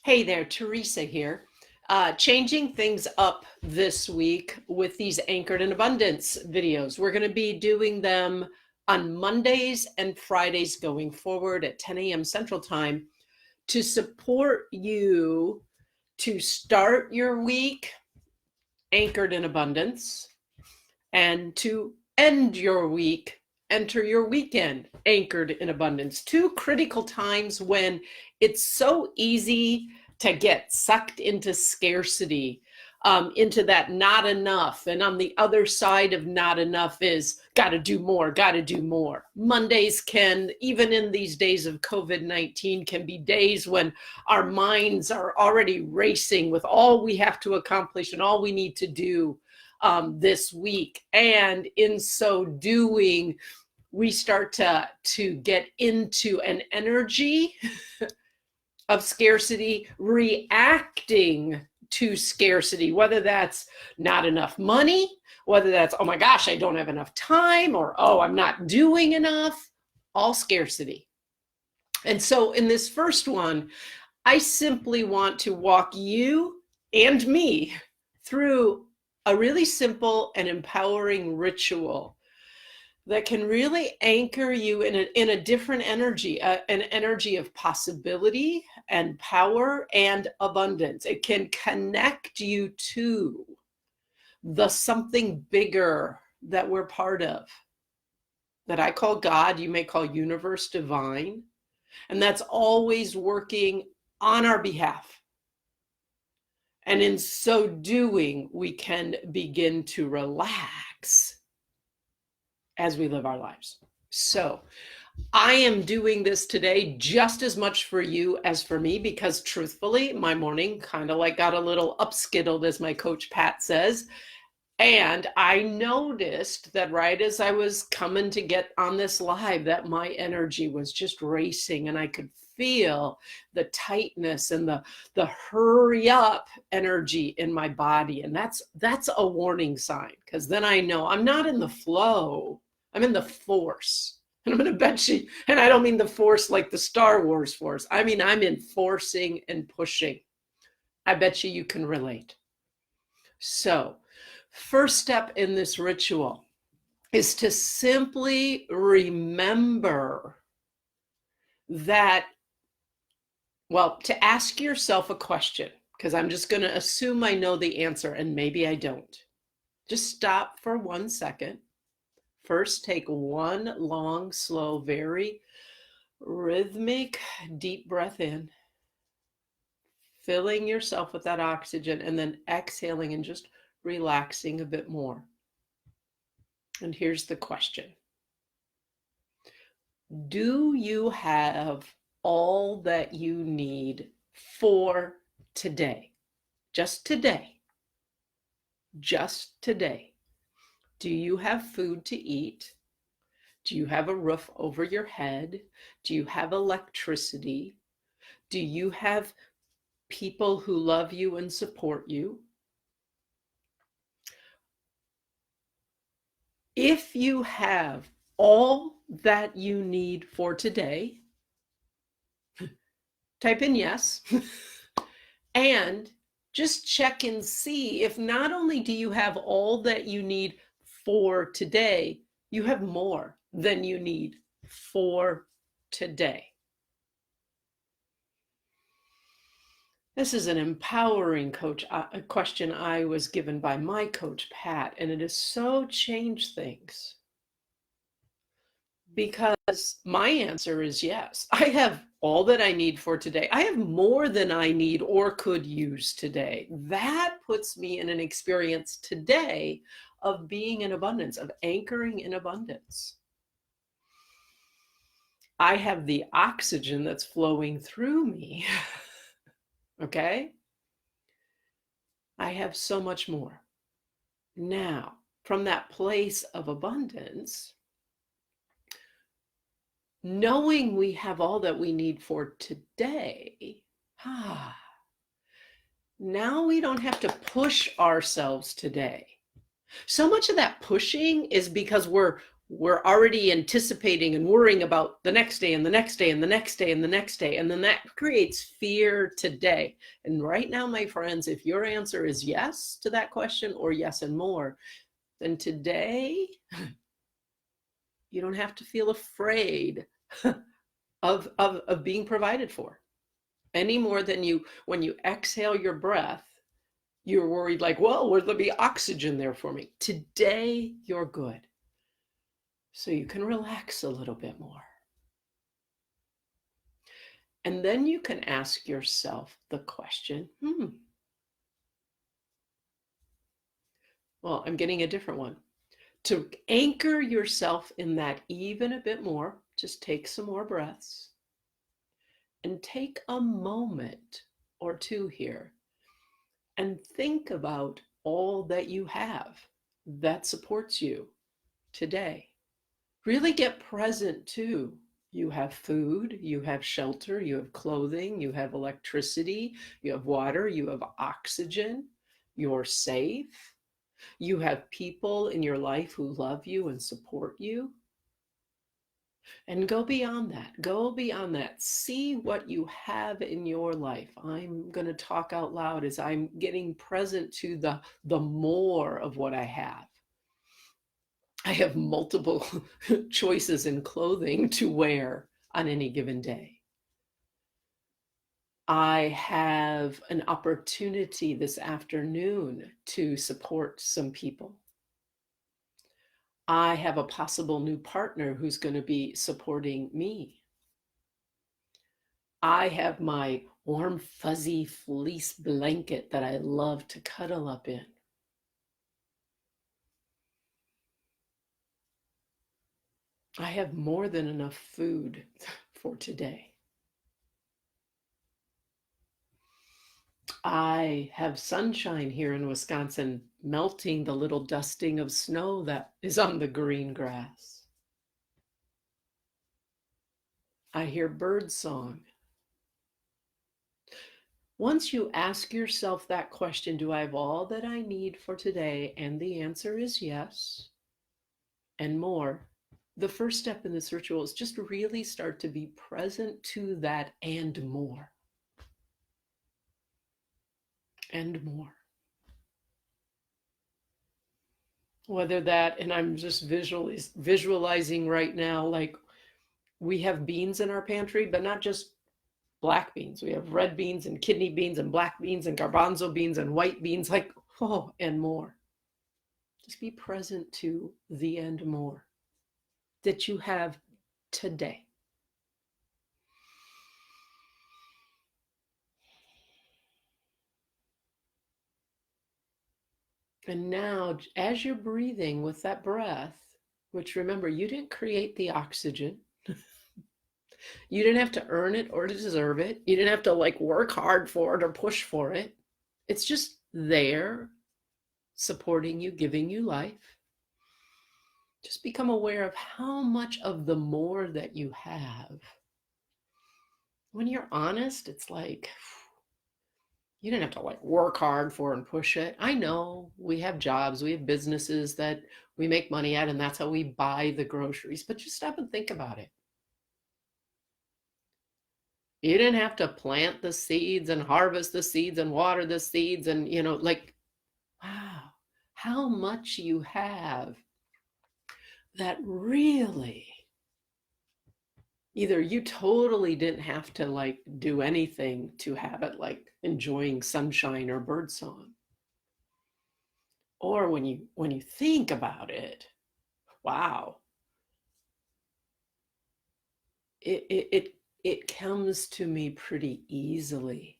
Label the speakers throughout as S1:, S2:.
S1: Hey there, Teresa here. Changing things up this week with these Anchored in Abundance videos. We're going to be doing them on Mondays and Fridays going forward at 10 a.m. Central Time to support you to start your week anchored in abundance and to end your week, enter your weekend anchored in abundance. Two critical times when it's so easy to get sucked into scarcity, into that not enough. And on the other side of not enough is got to do more, got to do more. Mondays can, even in these days of COVID-19, can be days when our minds are already racing with all we have to accomplish and all we need to do this week. And in so doing, we start to get into an energy of scarcity, reacting to scarcity, whether that's not enough money, whether that's, oh my gosh, I don't have enough time, or oh, I'm not doing enough, all scarcity. And so in this first one, I simply want to walk you and me through a really simple and empowering ritual that can really anchor you in a different energy, an energy of possibility and power and abundance. It can connect you to the something bigger that we're part of, that I call God, you may call universe divine, and that's always working on our behalf. And in so doing, we can begin to relax as we live our lives. So I am doing this today just as much for you as for me, because truthfully, my morning kind of like got a little upskittled, as my coach Pat says. And I noticed that right as I was coming to get on this live, that my energy was just racing, and I could feel the tightness and the hurry up energy in my body. And that's a warning sign, because then I know I'm not in the flow, I'm in the force. And I'm going to bet you, and I don't mean the force like the Star Wars force. I mean, I'm in forcing and pushing. I bet you can relate. So, first step in this ritual is to simply remember that, well, to ask yourself a question, because I'm just going to assume I know the answer, and maybe I don't. Just stop for 1 second. First, take one long, slow, very rhythmic, deep breath in, filling yourself with that oxygen, and then exhaling and just relaxing a bit more. And here's the question. Do you have all that you need for today? Just today. Just today. Do you have food to eat? Do you have a roof over your head? Do you have electricity? Do you have people who love you and support you? If you have all that you need for today, type in yes, and just check and see if not only do you have all that you need for today, you have more than you need for today. This is an empowering question I was given by my coach, Pat, and it has so changed things. Because my answer is yes. I have all that I need for today. I have more than I need or could use today. That puts me in an experience today of being in abundance, of anchoring in abundance. I have the oxygen that's flowing through me. Okay? I have so much more. Now, from that place of abundance, knowing we have all that we need for today, now we don't have to push ourselves today. So much of that pushing is because we're we're already anticipating and worrying about the next day and the next day and the next day and the next day. And then that creates fear today. And right now, my friends, if your answer is yes to that question or yes and more, then today you don't have to feel afraid of being provided for any more than you, when you exhale your breath, you're worried like, well, will there be oxygen there for me? Today, you're good. So you can relax a little bit more. And then you can ask yourself the question, well, I'm getting a different one. To anchor yourself in that even a bit more, just take some more breaths and take a moment or two here and think about all that you have that supports you today. Really get present too. You have food, you have shelter, you have clothing, you have electricity, you have water, you have oxygen, you're safe. You have people in your life who love you and support you. And go beyond that. Go beyond that. See what you have in your life. I'm going to talk out loud as I'm getting present to the more of what I have. I have multiple choices in clothing to wear on any given day. I have an opportunity this afternoon to support some people. I have a possible new partner who's going to be supporting me. I have my warm, fuzzy fleece blanket that I love to cuddle up in. I have more than enough food for today. I have sunshine here in Wisconsin, melting the little dusting of snow that is on the green grass. I hear bird song. Once you ask yourself that question, do I have all that I need for today? And the answer is yes, and more. The first step in this ritual is just really start to be present to that and more. And more. Whether that, and I'm just visualizing right now, like we have beans in our pantry, but not just black beans. We have red beans and kidney beans and black beans and garbanzo beans and white beans, like, oh, and more. Just be present to the and more that you have today. And now, as you're breathing with that breath, which remember, you didn't create the oxygen. You didn't have to earn it or to deserve it. You didn't have to like work hard for it or push for it. It's just there, supporting you, giving you life. Just become aware of how much of the more that you have. When you're honest, it's like, you didn't have to like work hard for and push it. I know we have jobs, we have businesses that we make money at, and that's how we buy the groceries. But just stop and think about it. You didn't have to plant the seeds and harvest the seeds and water the seeds and, like, wow, how much you have that really either you totally didn't have to like do anything to have it, like enjoying sunshine or birdsong. Or when you think about it, wow, it comes to me pretty easily.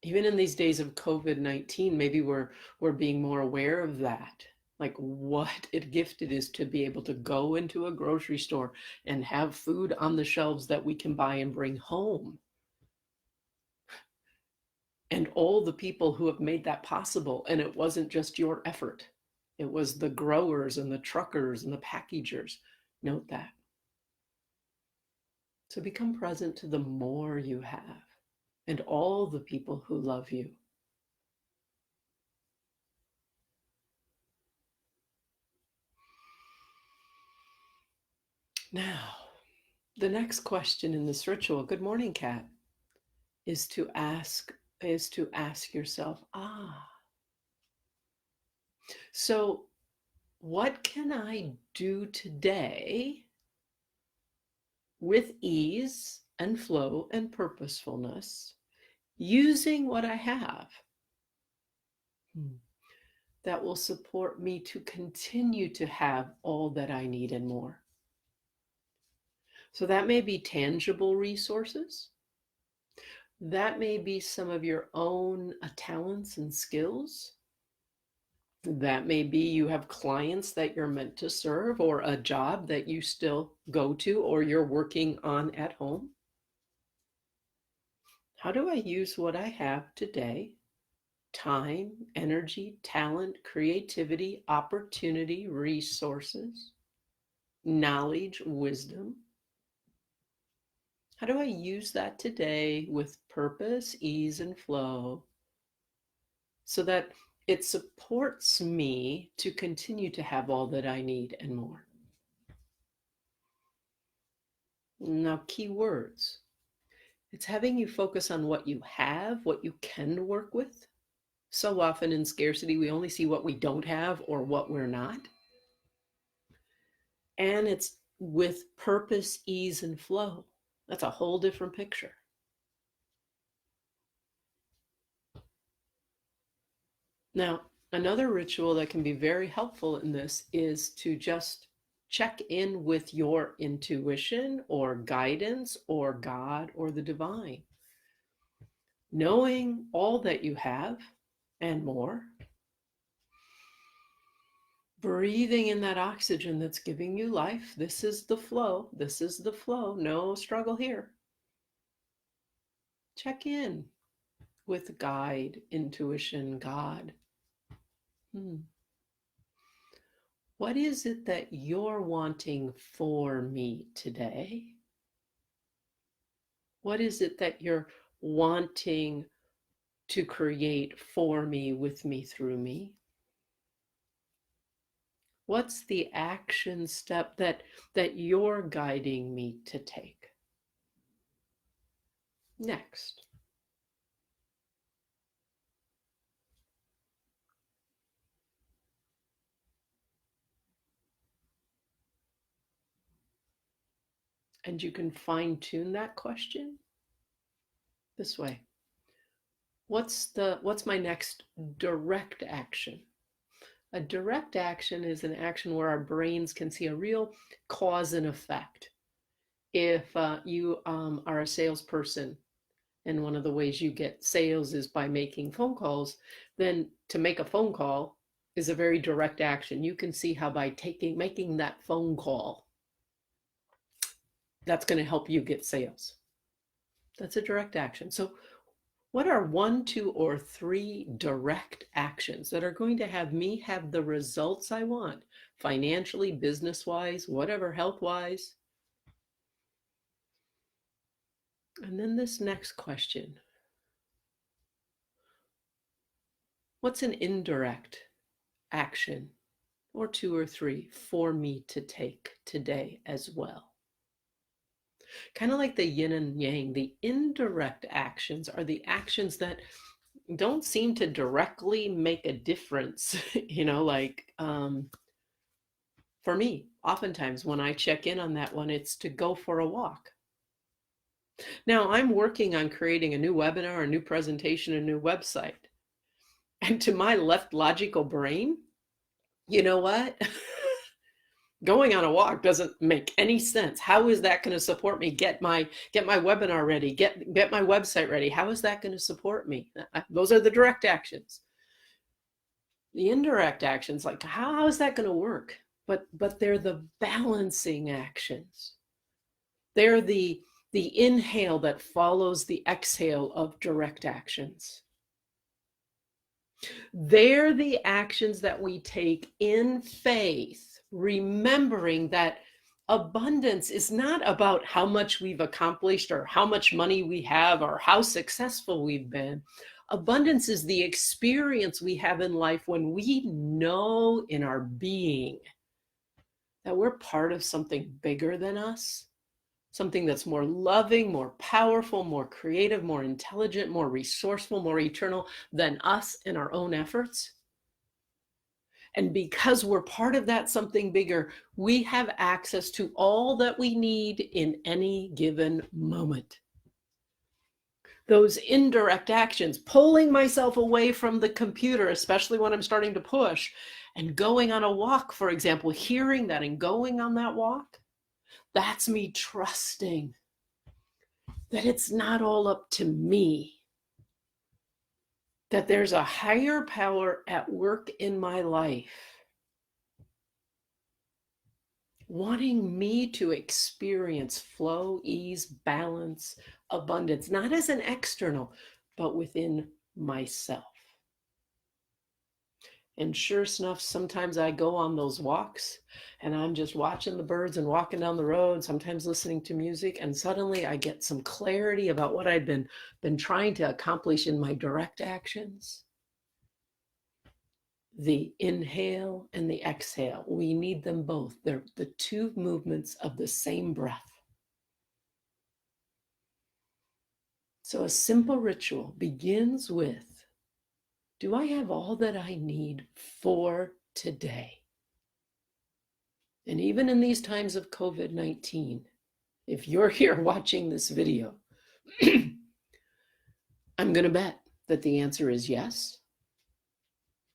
S1: Even in these days of COVID-19, maybe we're being more aware of that. Like what a gift it is to be able to go into a grocery store and have food on the shelves that we can buy and bring home. And all the people who have made that possible. And it wasn't just your effort. It was the growers and the truckers and the packagers. Note that. So become present to the more you have and all the people who love you. Now, the next question in this ritual, good morning, Kat, is to ask yourself, so what can I do today with ease and flow and purposefulness using what I have that will support me to continue to have all that I need and more? So that may be tangible resources. That may be some of your own talents and skills. That may be you have clients that you're meant to serve, or a job that you still go to or you're working on at home. How do I use what I have today? Time, energy, talent, creativity, opportunity, resources, knowledge, wisdom. How do I use that today with purpose, ease, and flow so that it supports me to continue to have all that I need and more? Now, key words. It's having you focus on what you have, what you can work with. So often in scarcity, we only see what we don't have or what we're not. And it's with purpose, ease, and flow. That's a whole different picture. Now, another ritual that can be very helpful in this is to just check in with your intuition or guidance or God or the divine. Knowing all that you have and more. Breathing in that oxygen that's giving you life. This is the flow. This is the flow. No struggle here. Check in with guide, intuition, God. What is it that you're wanting for me today? What is it that you're wanting to create for me, with me, through me? What's the action step that you're guiding me to take next? And you can fine tune that question this way. What's my next direct action? A direct action is an action where our brains can see a real cause and effect. If you are a salesperson, and one of the ways you get sales is by making phone calls, then to make a phone call is a very direct action. You can see how by making that phone call, that's going to help you get sales. That's a direct action. So what are 1, 2, or 3 direct actions that are going to have me have the results I want, financially, business-wise, whatever, health-wise? And then this next question. What's an indirect action, or 2 or 3, for me to take today as well? Kind of like the yin and yang, the indirect actions are the actions that don't seem to directly make a difference. Like for me, oftentimes when I check in on that one, it's to go for a walk. Now, I'm working on creating a new webinar, a new presentation, a new website. And to my left logical brain, you know what? Going on a walk doesn't make any sense. How is that going to support me? Get my webinar ready, get my website ready. How is that going to support me? Those are the direct actions. The indirect actions, like how is that going to work? But they're the balancing actions. They're the inhale that follows the exhale of direct actions. They're the actions that we take in faith, remembering that abundance is not about how much we've accomplished or how much money we have or how successful we've been. Abundance is the experience we have in life when we know in our being that we're part of something bigger than us, something that's more loving, more powerful, more creative, more intelligent, more resourceful, more eternal than us and our own efforts. And because we're part of that something bigger, we have access to all that we need in any given moment. Those indirect actions, pulling myself away from the computer, especially when I'm starting to push, and going on a walk, for example, hearing that and going on that walk, that's me trusting that it's not all up to me, that there's a higher power at work in my life, wanting me to experience flow, ease, balance, abundance, not as an external, but within myself. And sure enough, sometimes I go on those walks and I'm just watching the birds and walking down the road, sometimes listening to music, and suddenly I get some clarity about what I'd been trying to accomplish in my direct actions. The inhale and the exhale, we need them both. They're the two movements of the same breath. So a simple ritual begins with, do I have all that I need for today? And even in these times of COVID-19, if you're here watching this video, I'm going to bet that the answer is yes.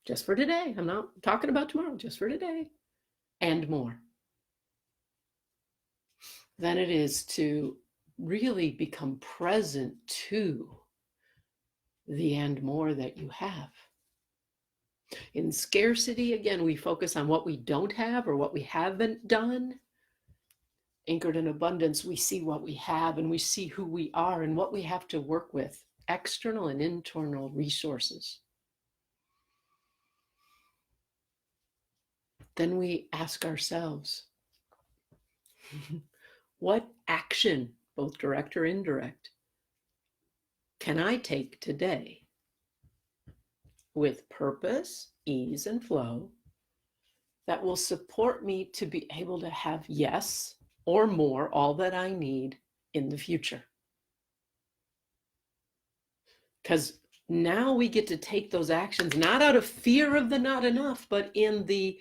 S1: Just for today. I'm not talking about tomorrow, just for today and more. Then it is to really become present to the and more that you have. In scarcity, again, we focus on what we don't have or what we haven't done. Anchored in abundance, we see what we have and we see who we are and what we have to work with, external and internal resources. Then we ask ourselves, what action, both direct or indirect, can I take today with purpose, ease, and flow that will support me to be able to have yes or more, all that I need in the future? Because now we get to take those actions, not out of fear of the not enough, but in the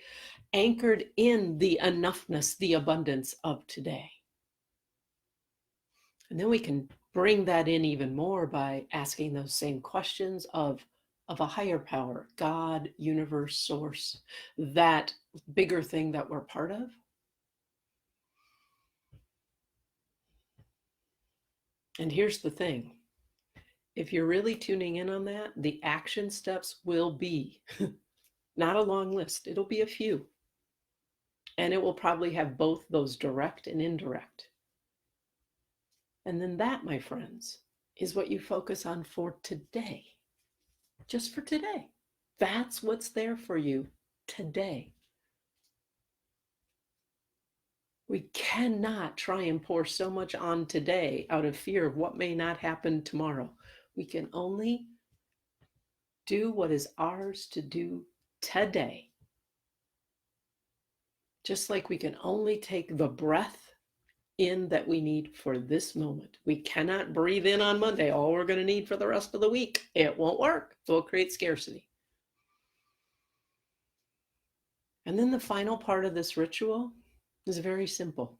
S1: anchored in the enoughness, the abundance of today. And then we can bring that in even more by asking those same questions of a higher power, God, universe, source, that bigger thing that we're part of. And here's the thing. If you're really tuning in on that, the action steps will be not a long list. It'll be a few. And it will probably have both those direct and indirect. And then that, my friends, is what you focus on for today. Just for today. That's what's there for you today. We cannot try and pour so much on today out of fear of what may not happen tomorrow. We can only do what is ours to do today. Just like we can only take the breath in that we need for this moment. We cannot breathe in on Monday, all we're going to need for the rest of the week. It won't work. It will create scarcity. And then the final part of this ritual is very simple.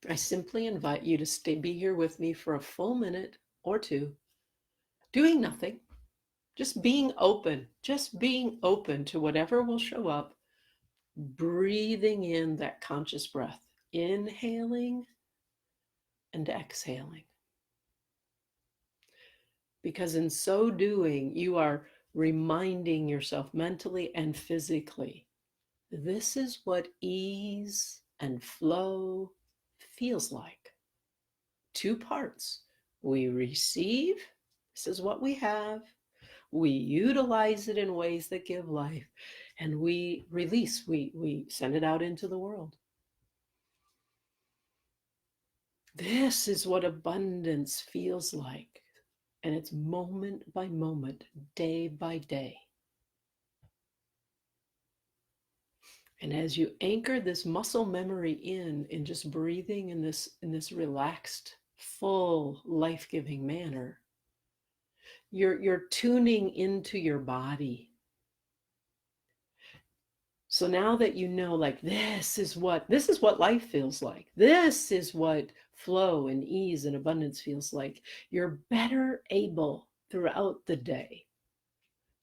S1: I simply invite you to be here with me for a full minute or two, doing nothing, just being open to whatever will show up, breathing in that conscious breath, inhaling and exhaling. Because in so doing, you are reminding yourself mentally and physically, this is what ease and flow feels like. Two parts. We receive, this is what we have. We utilize it in ways that give life. And we release, we send it out into the world. This is what abundance feels like. And it's moment by moment, day by day. And as you anchor this muscle memory in just breathing in this relaxed, full, life-giving manner, you're tuning into your body. So now that you know, like, this is what life feels like. This is what flow and ease and abundance feels like. You're better able throughout the day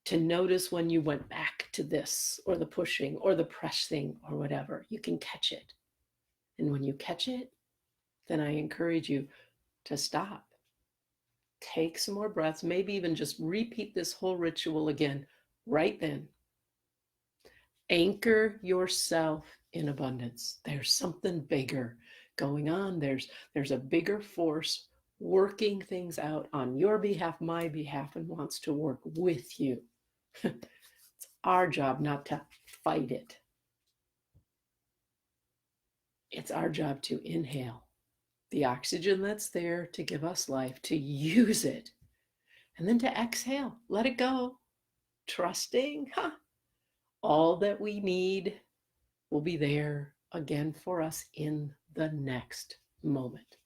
S1: to notice when you went back to this or the pushing or the pressing or whatever. You can catch it. And when you catch it, then I encourage you to stop. Take some more breaths, maybe even just repeat this whole ritual again right then. Anchor yourself in abundance. There's something bigger going on. There's a bigger force working things out on your behalf, my behalf, and wants to work with you. It's our job not to fight it. It's our job to inhale the oxygen that's there to give us life, to use it, and then to exhale, let it go, trusting all that we need will be there again for us in the next moment.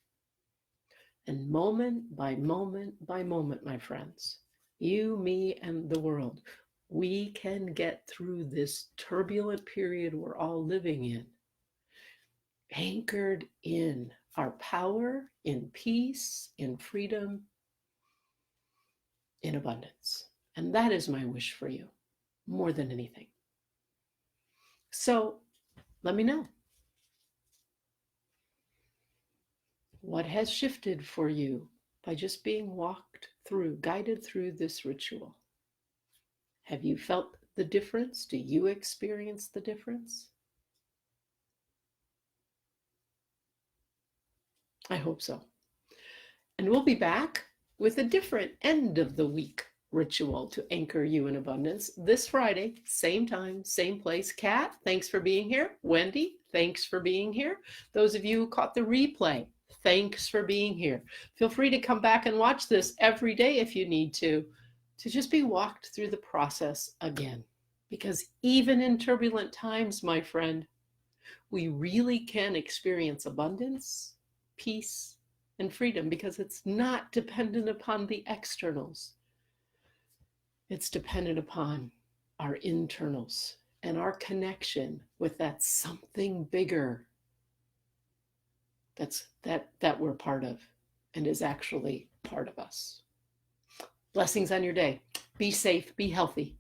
S1: And moment by moment by moment, my friends, you, me, and the world, we can get through this turbulent period we're all living in, anchored in our power, in peace, in freedom, in abundance. And that is my wish for you, more than anything. So let me know. What has shifted for you by just being walked through, guided through this ritual? Have you felt the difference? Do you experience the difference? I hope so. And we'll be back with a different end of the week ritual to anchor you in abundance this Friday, same time, same place. Kat, thanks for being here. Wendy, thanks for being here. Those of you who caught the replay, thanks for being here. Feel free to come back and watch this every day if you need to just be walked through the process again. Because even in turbulent times, my friend, we really can experience abundance, peace, and freedom because it's not dependent upon the externals. It's dependent upon our internals and our connection with that something bigger that we're part of and is actually part of us. Blessings on your day. Be safe, be healthy.